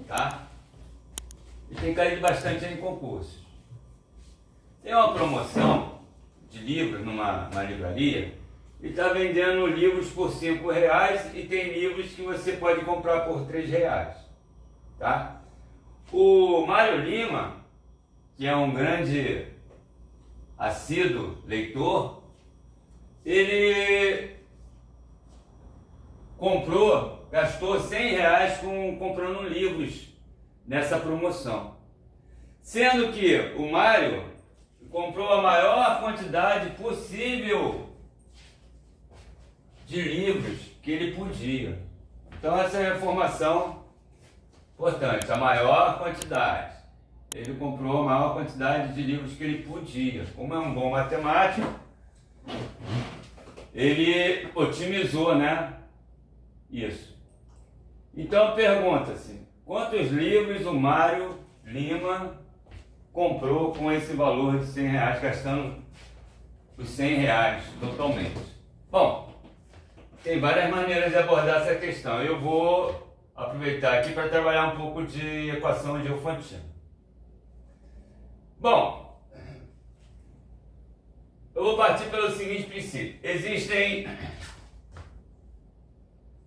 tá? E tem caído bastante em concursos. Tem uma promoção de livros numa livraria e está vendendo livros por R$5 e tem livros que você pode comprar por R$3, tá? O Mário Lima, que é um grande assíduo leitor, ele gastou R$100 comprando livros nessa promoção. Sendo que o Mário comprou a maior quantidade possível de livros que ele podia. Então essa é a informação importante, a maior quantidade. Ele comprou a maior quantidade de livros que ele podia. Como é um bom matemático, ele otimizou, né? Isso. Então pergunta-se, quantos livros o Mário Lima comprou com esse valor de R$100, gastando os R$100 totalmente? Bom, tem várias maneiras de abordar essa questão. Eu vou aproveitar aqui para trabalhar um pouco de equação de Diophantine. Bom, eu vou partir pelo seguinte princípio. Existem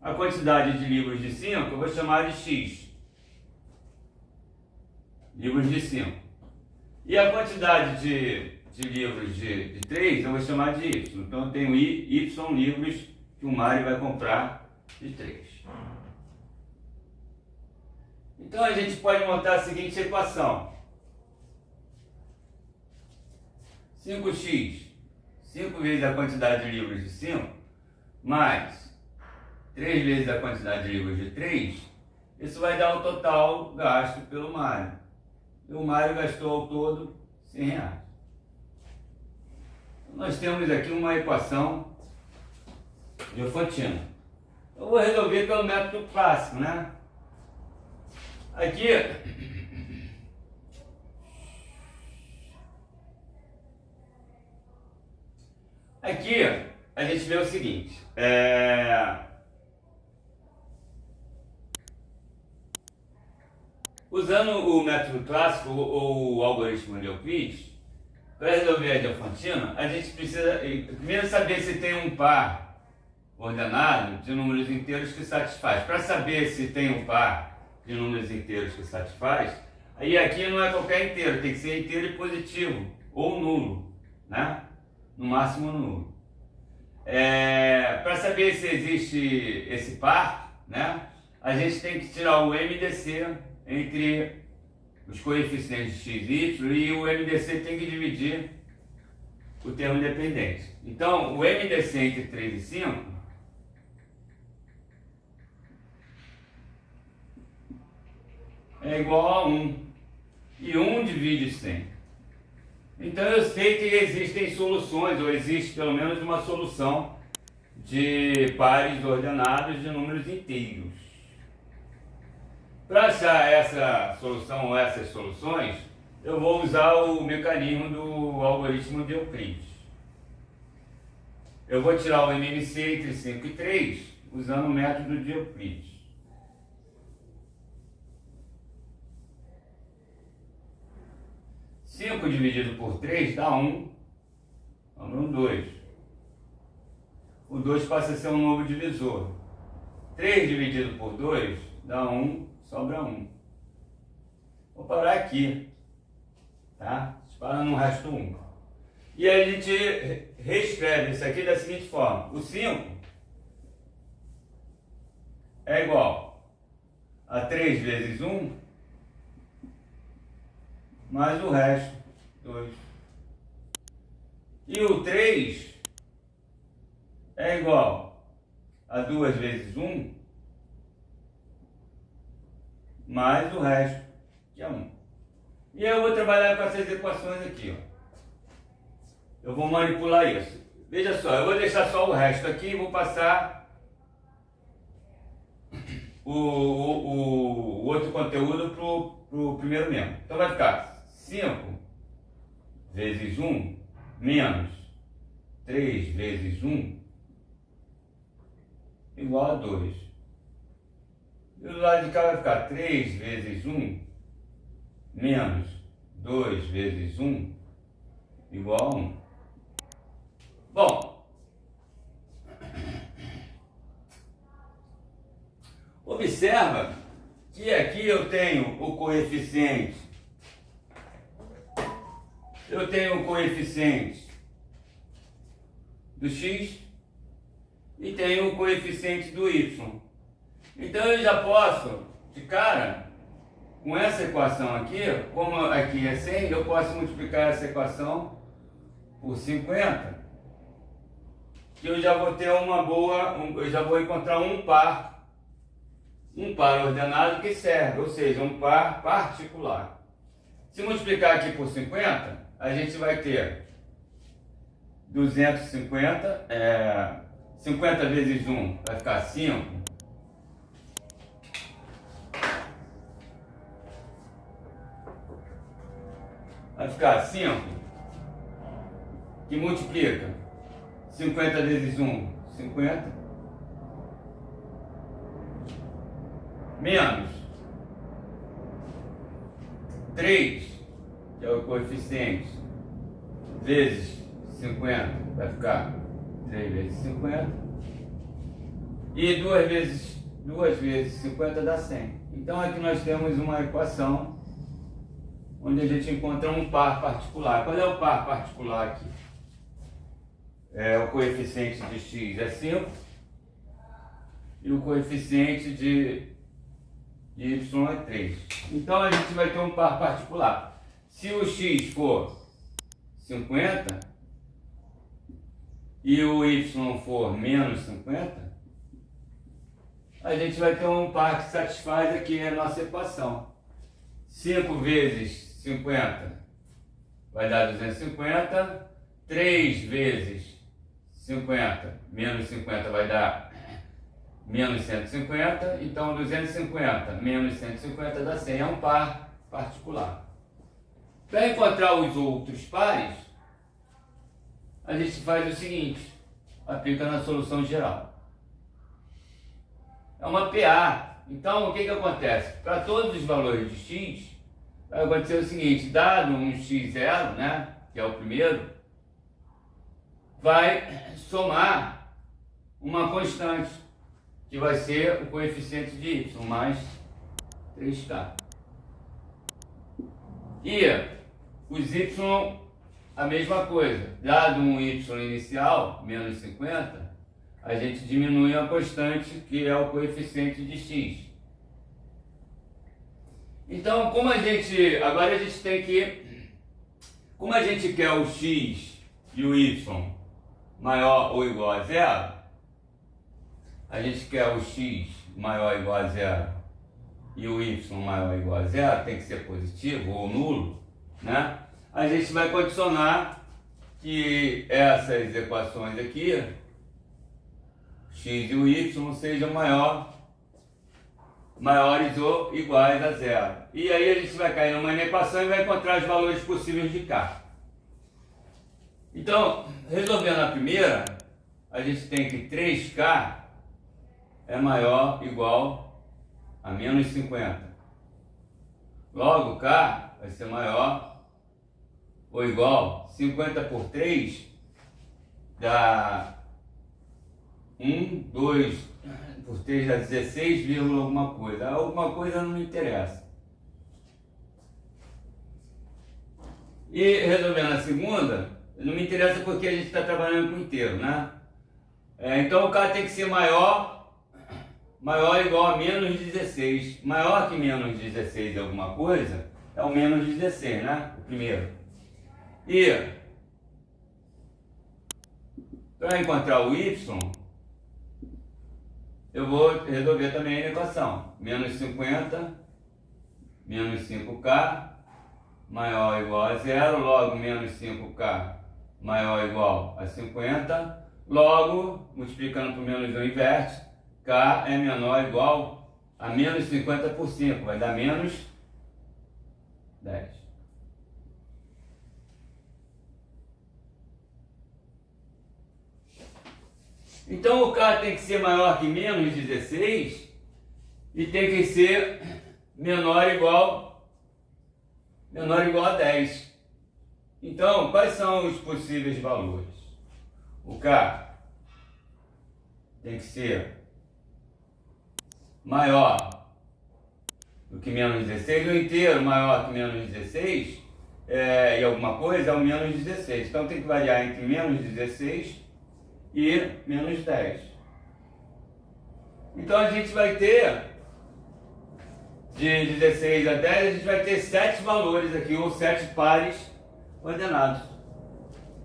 a quantidade de livros de 5, eu vou chamar de X. Livros de 5. E a quantidade de livros de 3, eu vou chamar de Y. Então eu tenho Y livros que o Mário vai comprar de 3. Então a gente pode montar a seguinte equação. 5x, 5 vezes a quantidade de livros de 5, mais 3 vezes a quantidade de livros de 3, isso vai dar o total gasto pelo Mário. E o Mário gastou ao todo R$100. Nós temos aqui uma equação Diophantine. Eu vou resolver pelo método clássico, né? Aqui a gente vê o seguinte, usando o método clássico ou o algoritmo de Euclides, para resolver a Diophantine, a gente precisa primeiro saber se tem um par ordenado de números inteiros que satisfaz. Para saber se tem um par de números inteiros que satisfaz, aí aqui não é qualquer inteiro, tem que ser inteiro e positivo, ou nulo, né? No máximo nulo. Para saber se existe esse par, né? A gente tem que tirar o MDC entre os coeficientes x e y, e o MDC tem que dividir o termo independente. Então, o MDC entre 3 e 5 é igual a 1. E 1 divide 100. Então eu sei que existem soluções, ou existe pelo menos uma solução de pares ordenados de números inteiros. Para achar essa solução ou essas soluções, eu vou usar o mecanismo do algoritmo de Euclides. Eu vou tirar o MMC entre 5 e 3 usando o método de Euclides. Cinco dividido por 3 dá 1, sobra um 2. O 2 passa a ser um novo divisor. 3 dividido por 2 dá 1, sobra 1. Vou parar aqui, tá? Para no resto 1. E aí a gente reescreve isso aqui da seguinte forma. O 5 é igual a 3 vezes 1 mais o resto, 2. E o 3 é igual a 2 vezes 1 mais o resto, que é 1. E eu vou trabalhar com essas equações aqui, ó. Eu vou manipular isso. Veja só, eu vou deixar só o resto aqui e vou passar o outro conteúdo para o primeiro membro. Então vai ficar 5 vezes 1 menos 3 vezes 1 igual a 2. E do lado de cá vai ficar 3 vezes 1 menos 2 vezes 1 igual a 1. Bom, observa que aqui eu tenho o coeficiente. Eu tenho o coeficiente do x e tenho o coeficiente do y. Então eu já posso, de cara, com essa equação aqui, como aqui é 100, eu posso multiplicar essa equação por 50, que eu já vou ter uma boa, eu já vou encontrar um par ordenado que serve, ou seja, um par particular. Se multiplicar aqui por 50, a gente vai ter 250, 50 vezes 1 vai ficar 5. Vai ficar 5, que multiplica 50 vezes 1, 50, menos 3, que é o coeficiente, vezes 50, vai ficar 3 vezes 50, e 2 vezes 50 dá 100. Então aqui nós temos uma equação onde a gente encontra um par particular. Qual é o par particular aqui? O coeficiente de x é 5 e o coeficiente de y é 3. Então a gente vai ter um par particular. Se o x for 50 e o y for menos 50, a gente vai ter um par que satisfaz aqui a nossa equação. 5 vezes 50 vai dar 250, 3 vezes 50 menos 50 vai dar menos 150, então 250 menos 150 dá 100, é um par particular. Para encontrar os outros pares, a gente faz o seguinte, aplica na solução geral. É uma PA, então o que acontece? Para todos os valores de x, vai acontecer o seguinte, dado um x0, né, que é o primeiro, vai somar uma constante, que vai ser o coeficiente de y, mais 3k. E os y, a mesma coisa. Dado um y inicial, menos 50, a gente diminui a constante, que é o coeficiente de x. Então, agora a gente tem que, como a gente quer o x e o y maior ou igual a zero, a gente quer o x maior ou igual a zero e o y maior ou igual a zero, tem que ser positivo ou nulo, né? A gente vai condicionar que essas equações aqui, x e o y, sejam maiores ou iguais a zero. E aí a gente vai cair numa equação e vai encontrar os valores possíveis de k. Então, resolvendo a primeira, a gente tem que 3k é maior ou igual a menos 50. Logo, k vai ser maior ou igual 50 por 3 dá 1, 2 por 3 dá 16, alguma coisa. Alguma coisa não me interessa. E resolvendo a segunda, não me interessa porque a gente está trabalhando com inteiro, né? Então o k tem que ser maior ou igual a menos 16. Maior que menos 16 alguma coisa é o menos 16, né? O primeiro. E para encontrar o y, eu vou resolver também a equação. Menos 50, menos 5k, maior ou igual a zero. Logo, menos 5k maior ou igual a 50. Logo, multiplicando por menos 1 inverte, k é menor ou igual a menos 50 por 5. Vai dar menos 10. Então o k tem que ser maior que menos 16 e tem que ser menor ou igual a 10. Então, quais são os possíveis valores? O K tem que ser maior do que menos 16, o inteiro maior que menos 16, e alguma coisa é o menos 16. Então tem que variar entre menos 16 e menos 10. Então a gente vai ter, de 16 a 10, a gente vai ter 7 valores aqui, ou 7 pares ordenados,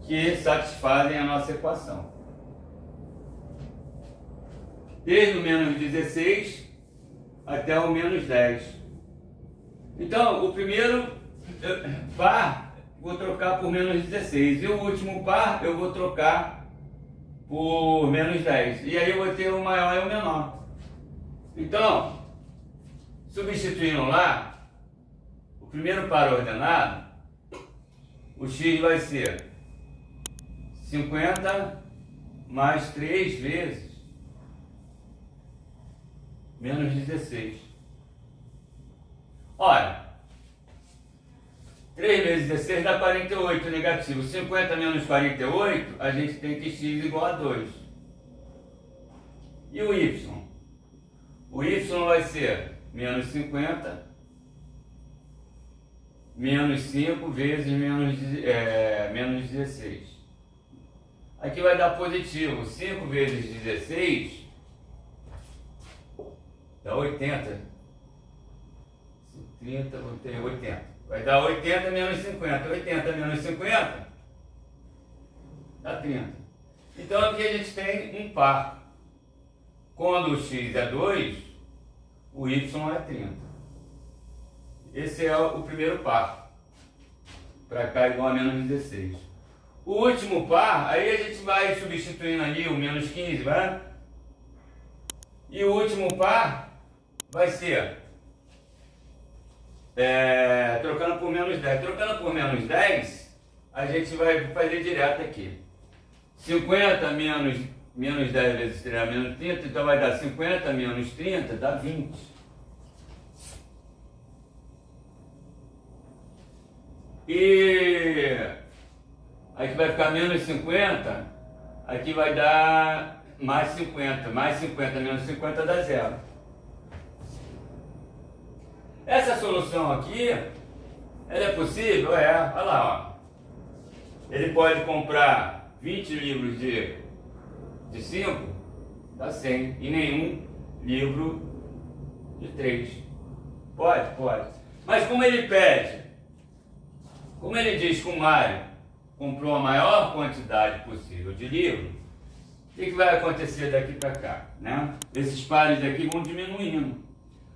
que satisfazem a nossa equação. Desde o menos 16 até o menos 10. Então, o primeiro par vou trocar por menos 16 e o último par eu vou trocar por menos 10. E aí eu vou ter o maior e o menor. Então, substituindo lá, o primeiro par ordenado, o x vai ser 50 mais 3 vezes menos 16. Olha, 3 vezes 16 dá 48 negativo. 50 menos 48, a gente tem que x igual a 2. E o y? O y vai ser menos 50 menos 5 vezes menos 16. Aqui vai dar positivo. 5 vezes 16 dá 80. 30, vou ter 80. Vai dar 80 menos 50. 80 menos 50 dá 30. Então aqui a gente tem um par. Quando o x é 2, o y é 30. Esse é o primeiro par. Para cá igual a menos 16. O último par, aí a gente vai substituindo ali o menos 15, vai? E o último par vai ser trocando por menos 10. Trocando por menos 10, a gente vai fazer direto aqui. 50 menos 10 vezes 3 é menos 30, então vai dar 50 menos 30, dá 20. E aqui vai ficar menos 50, aqui vai dar mais 50. Mais 50 menos 50 dá 0. Essa solução aqui, ela é possível? Olha lá, ó. Ele pode comprar 20 livros de 5, dá 100. E nenhum livro de 3. Pode? Pode. Mas como ele pede, como ele diz que o Mário comprou a maior quantidade possível de livros, o que vai acontecer daqui para cá, né? Esses pares aqui vão diminuindo.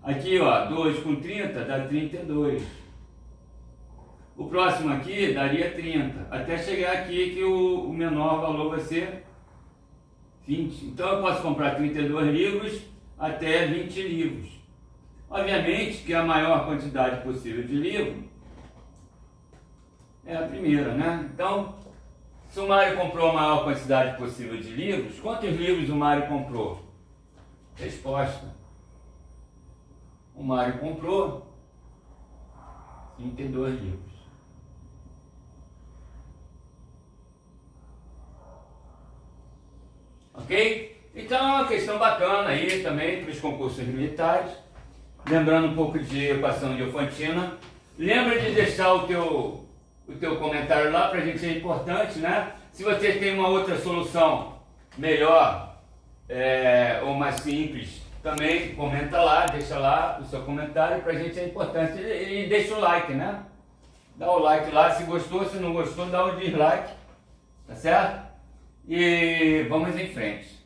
Aqui, ó, 2 com 30 dá 32. O próximo aqui daria 30, até chegar aqui que o menor valor vai ser 20. Então eu posso comprar 32 livros até 20 livros. Obviamente que a maior quantidade possível de livro é a primeira, né? Então, se o Mário comprou a maior quantidade possível de livros, quantos livros o Mário comprou? Resposta. O Mário comprou 32 livros. Ok? Então é uma questão bacana aí também para os concursos militares. Lembrando um pouco de equação diofantina. Lembra de deixar o teu comentário lá, para a gente é importante, né? Se você tem uma outra solução melhor ou mais simples, também comenta lá, deixa lá o seu comentário, para a gente é importante. E deixa o like, né? Dá o like lá, se gostou, se não gostou, dá o dislike, tá certo? E vamos em frente.